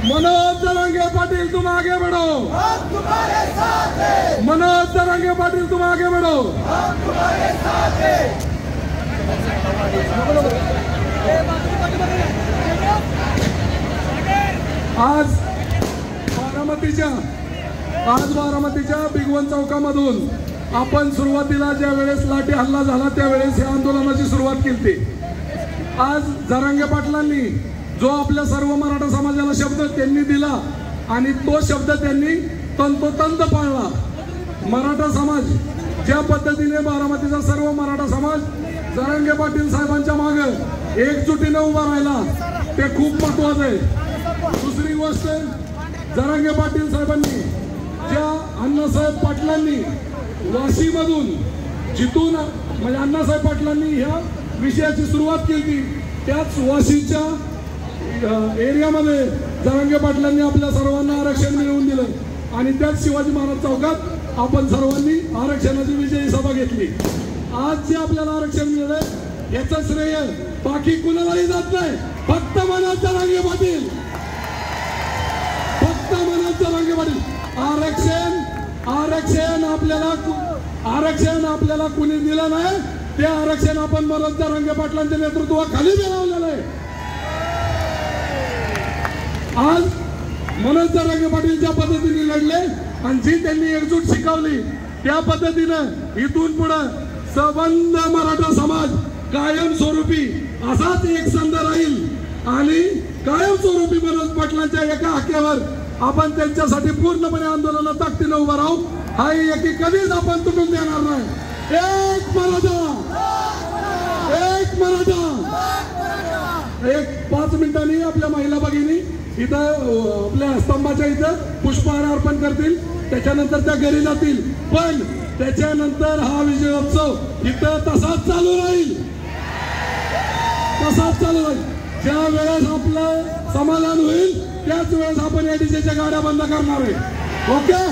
मनोज जरांगे पाटिल तुम आगे बढ़ो, हम तुम्हारे साथ हैं। मनोज जरांगे पाटिल तुम आगे बढ़ो, हम तुम्हारे साथ हैं। आज बारामतीच्या भिगवण चौकामधून आपण सुरुवातीला ज्या वेळेस लाठी हल्ला झाला त्यावेळेस या आंदोलनाची सुरुवात केली। आज जरांगे पाटलांनी जो आपल्या सर्व मराठा समाजाला शब्द त्यांनी दिला आणि तो शब्द त्यांनी तंतोतंत पाळला। मराठा समाज ज्या पद्धतीने बारामतीचा सर्व मराठा समाज जरांगे पाटील साहेबांच्या मागे एकजुटीने उभा राहिला ते खूप महत्त्वाचं आहे। दुसरी गोष्ट जरांगे पाटील साहेबांनी ज्या अण्णासाहेब पाटलांनी वाशीमधून जिथून म्हणजे अण्णासाहेब पाटलांनी ह्या विषयाची सुरुवात केली त्याच वाशीच्या एरियामध्ये जरांगे पाटलांनी आपल्या सर्वांना आरक्षण मिळवून दिलं आणि त्याच शिवाजी महाराज चौकात आपण सर्वांनी आरक्षणाची विजयी सभा घेतली। आज जे आपल्याला आरक्षण मिळालं याचं श्रेय बाकी कुणालाही जात नाही, फक्त मनोज जरांगे पाटील, फक्त मनोज जरांगे पाटील। आरक्षण आपल्याला कुणी दिलं नाही, ते आरक्षण आपण मनोज जरांगे पाटलांच्या नेतृत्वाखाली मिळवलेलं आहे। आज मनोज जरांगे पाटील ज्या पद्धतीने लढले आणि जी त्यांनी एकजूट शिकवली त्या पद्धतीनं इथून पुढे सबंध मराठा समाज कायमस्वरूपी असाच एकसंध राहील आणि कायमस्वरूपी मनोज पाटलांच्या एका हाकेवर आपण त्यांच्यासाठी पूर्णपणे आंदोलनात ताकदीने उभा राहू। हा एकी कधीच आपण तुटून देणार नाही। एक मराठा, एक मराठा। एक 5 मिनिटांनी आपल्या महिला भगिनी इथं आपल्या स्तंभाच्या इथं पुष्पहार अर्पण करतील, त्याच्यानंतर त्या घरी जातील, पण त्याच्यानंतर हा विजयोत्सव इथं तसाच चालू राहील, तसाच चालू राहील। ज्या वेळेस आपलं समाधान होईल त्याच वेळेस आपण या डीजेच्या गाड्या बंद करणार आहे। ओके।